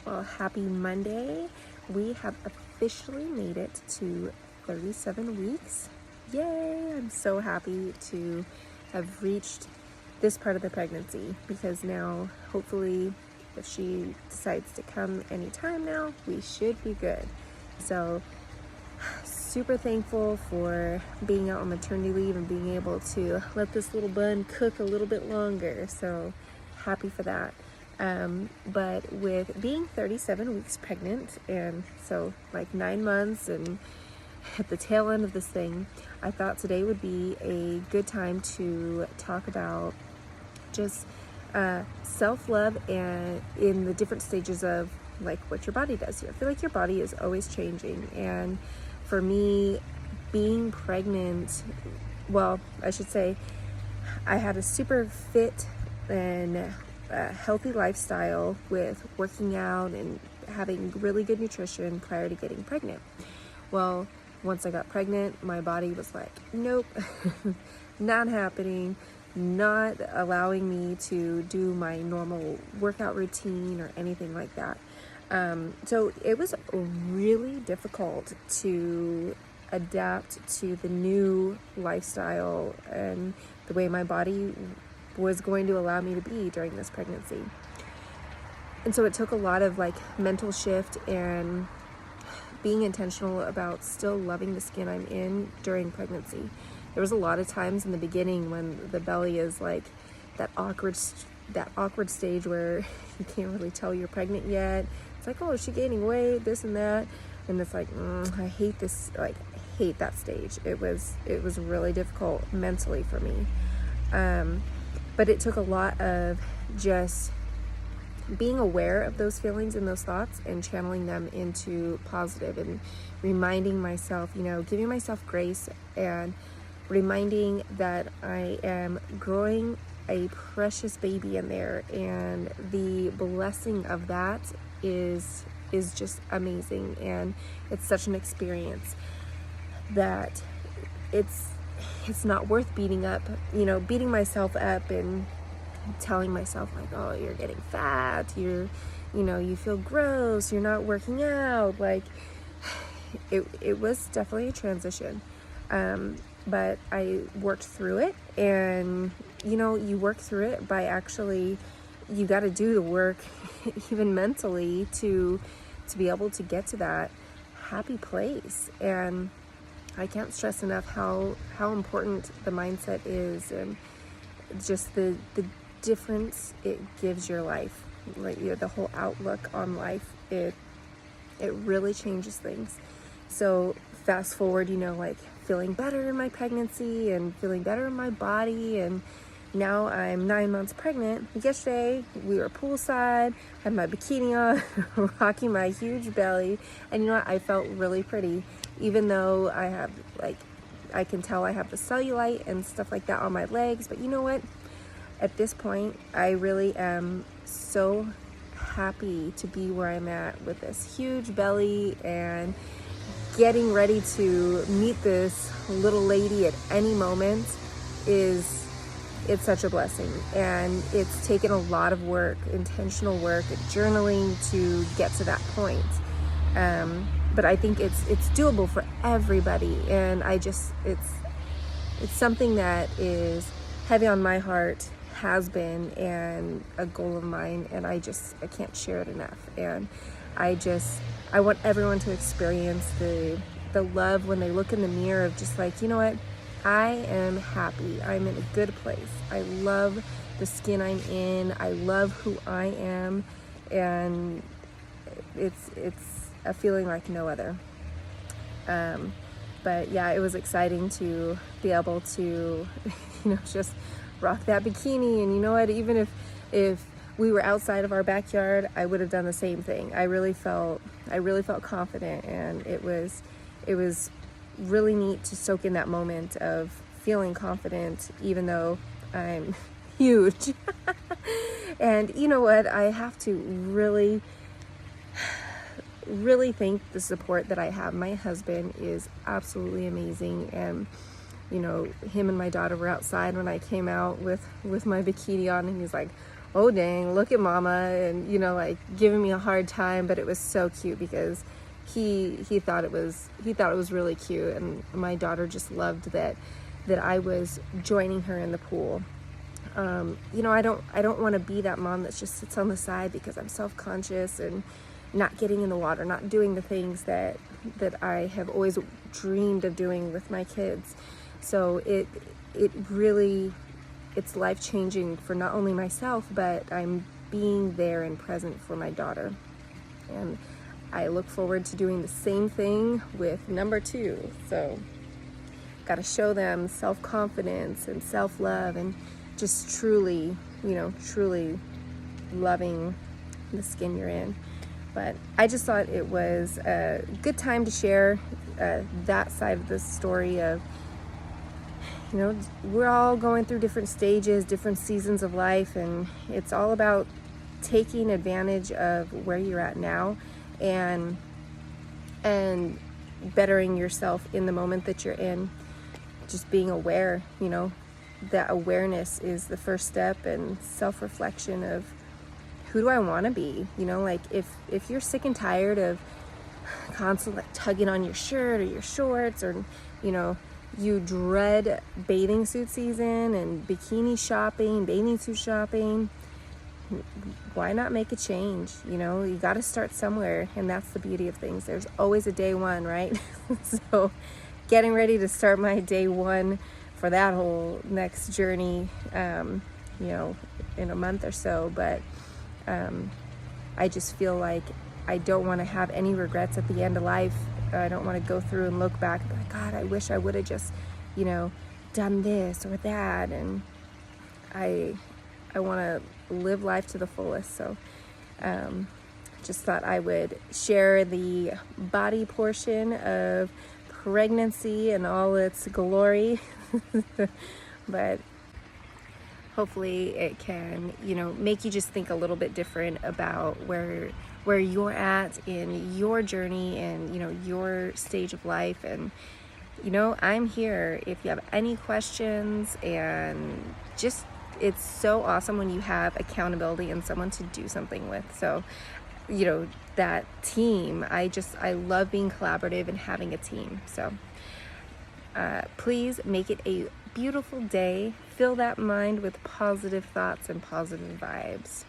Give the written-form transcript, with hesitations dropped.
Well, happy Monday. We have officially made it to 37 weeks. Yay! I'm so happy to have reached this part of the pregnancy because now, hopefully, if she decides to come anytime now, we should be good. So, super thankful for being out on maternity leave and being able to let this little bun cook a little bit longer. So, happy for that. But with being 37 weeks pregnant, and so like 9 months and at the tail end of this thing, I thought today would be a good time to talk about just self-love and in the different stages of like what your body does. I feel like your body is always changing, and for me, being pregnant, well, I should say I had a super fit and healthy lifestyle with working out and having really good nutrition prior to getting pregnant. Well, once I got pregnant, my body was like, nope, not happening, not allowing me to do my normal workout routine or anything like that. So it was really difficult to adapt to the new lifestyle and the way my body was going to allow me to be during this pregnancy. And so it took a lot of like mental shift and being intentional about still loving the skin I'm in during pregnancy. There was a lot of times in the beginning when the belly is like that awkward stage where you can't really tell you're pregnant yet. It's like, oh, is she gaining weight, this and that, and it's like, I hate this, like I hate that stage. It was really difficult mentally for me. But it took a lot of just being aware of those feelings and those thoughts and channeling them into positive and reminding myself, giving myself grace and reminding that I am growing a precious baby in there, and the blessing of that is just amazing, and it's such an experience that it's not worth beating myself up and telling myself like, oh, you're getting fat, you feel gross, you're not working out. Like it was definitely a transition. But I worked through it, and you work through it by actually, you got to do the work even mentally to be able to get to that happy place. And I can't stress enough how important the mindset is, and just the difference it gives your life, like the whole outlook on life. It really changes things. So fast forward, like feeling better in my pregnancy and feeling better in my body, and now I'm 9 months pregnant. Yesterday we were poolside, had my bikini on, rocking my huge belly, and you know what? I felt really pretty, even though I have I can tell I have the cellulite and stuff like that on my legs. But you know what? At this point, I really am so happy to be where I'm at with this huge belly and getting ready to meet this little lady at any moment. It's such a blessing, and it's taken a lot of work, intentional work, journaling to get to that point. But I think it's doable for everybody, and it's something that is heavy on my heart, has been, and a goal of mine, and I can't share it enough. And I want everyone to experience the love when they look in the mirror of just like, you know what? I am happy. I'm in a good place. I love the skin I'm in. I love who I am. And it's a feeling like no other. But yeah, it was exciting to be able to, just rock that bikini. And you know what? Even if we were outside of our backyard, I would have done the same thing. I really felt confident, and it was really neat to soak in that moment of feeling confident, even though I'm huge. And you know what? I have to really thank the support that I have. My husband is absolutely amazing, and him and my daughter were outside when I came out with my bikini on, and he's like, oh dang, look at mama, and you know, like giving me a hard time. But it was so cute because he thought it was really cute, and my daughter just loved that I was joining her in the pool. You know, I don't want to be that mom that just sits on the side because I'm self-conscious and not getting in the water, not doing the things that I have always dreamed of doing with my kids. So it really, it's life-changing for not only myself, but I'm being there and present for my daughter. And I look forward to doing the same thing with number 2. So got to show them self-confidence and self-love and just truly, you know, truly loving the skin you're in. But I just thought it was a good time to share that side of the story of, you know, we're all going through different stages, different seasons of life, and it's all about taking advantage of where you're at now and bettering yourself in the moment that you're in. Just being aware, you know, that awareness is the first step, and self-reflection of who do I want to be. You know, like if you're sick and tired of constantly tugging on your shirt or your shorts, or you know, you dread bathing suit season and bikini shopping, bathing suit shopping, why not make a change? You know, you got to start somewhere, and that's the beauty of things. There's always a day one, right? So getting ready to start my day one for that whole next journey, you know, in a month or so. But I just feel like I don't want to have any regrets at the end of life. I don't want to go through and look back and be like, God, I wish I would have just, you know, done this or that. And I want to live life to the fullest. So just thought I would share the body portion of pregnancy and all its glory. But hopefully it can, you know, make you just think a little bit different about where you're at in your journey and, you know, your stage of life. And, you know, I'm here if you have any questions. And just, it's so awesome when you have accountability and someone to do something with. So, you know, that team, I love being collaborative and having a team. So please make it a beautiful day. Fill that mind with positive thoughts and positive vibes.